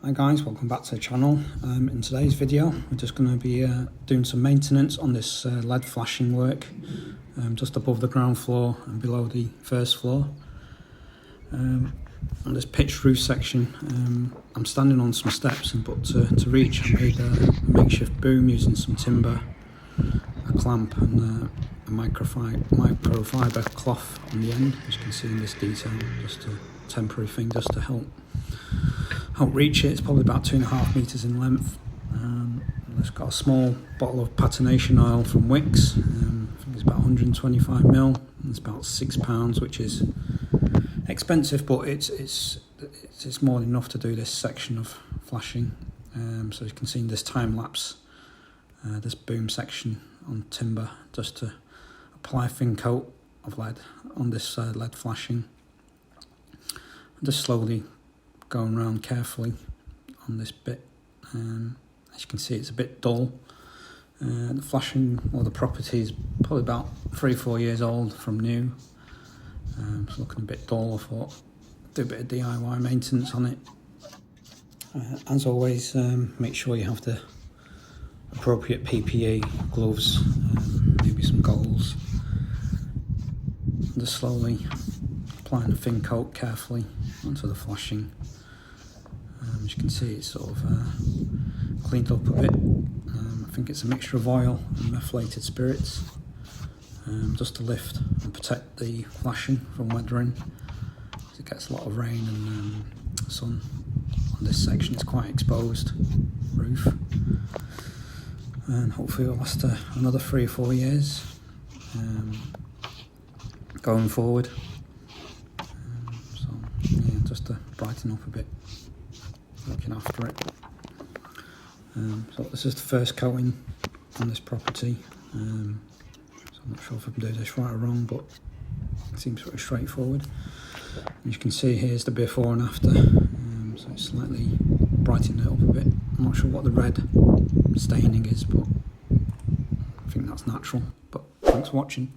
Hi guys, welcome back to the channel. In today's video we're just going to be doing some maintenance on this LED flashing work just above the ground floor and below the first floor. On this pitched roof section I'm standing on some steps, but to reach I made a makeshift boom using some timber, a clamp and a microfiber cloth on the end. As you can see in this detail, just a temporary thing just to help reach it. It's probably about 2.5 meters in length. It's got a small bottle of Patination oil from Wicks. I think it's about 125ml. It's about £6, which is expensive, but it's more than enough to do this section of flashing. So you can see in this time lapse, this boom section on timber, just to apply a thin coat of lead on this LED flashing. Just slowly going around carefully on this bit. As you can see, it's a bit dull. The flashing, or the property, is probably about 3-4 years old from new. It's looking a bit dull. I thought do a bit of DIY maintenance on it. As always, make sure you have the appropriate PPE, gloves, maybe some goggles. Just slowly applying a thin coat carefully onto the flashing. As you can see, it's sort of cleaned up a bit. I think it's a mixture of oil and methylated spirits, just to lift and protect the flashing from weathering. It gets a lot of rain and sun on this section. It's quite exposed roof, and hopefully it'll last another 3 or 4 years going forward. So yeah, just to brighten up a bit, looking after it. So this is the first coating on this property. So I'm not sure if I can do this right or wrong, but it seems pretty straightforward. As you can see, here's the before and after. So it's slightly brightened it up a bit. I'm not sure what the red staining is, but I think that's natural. But thanks for watching.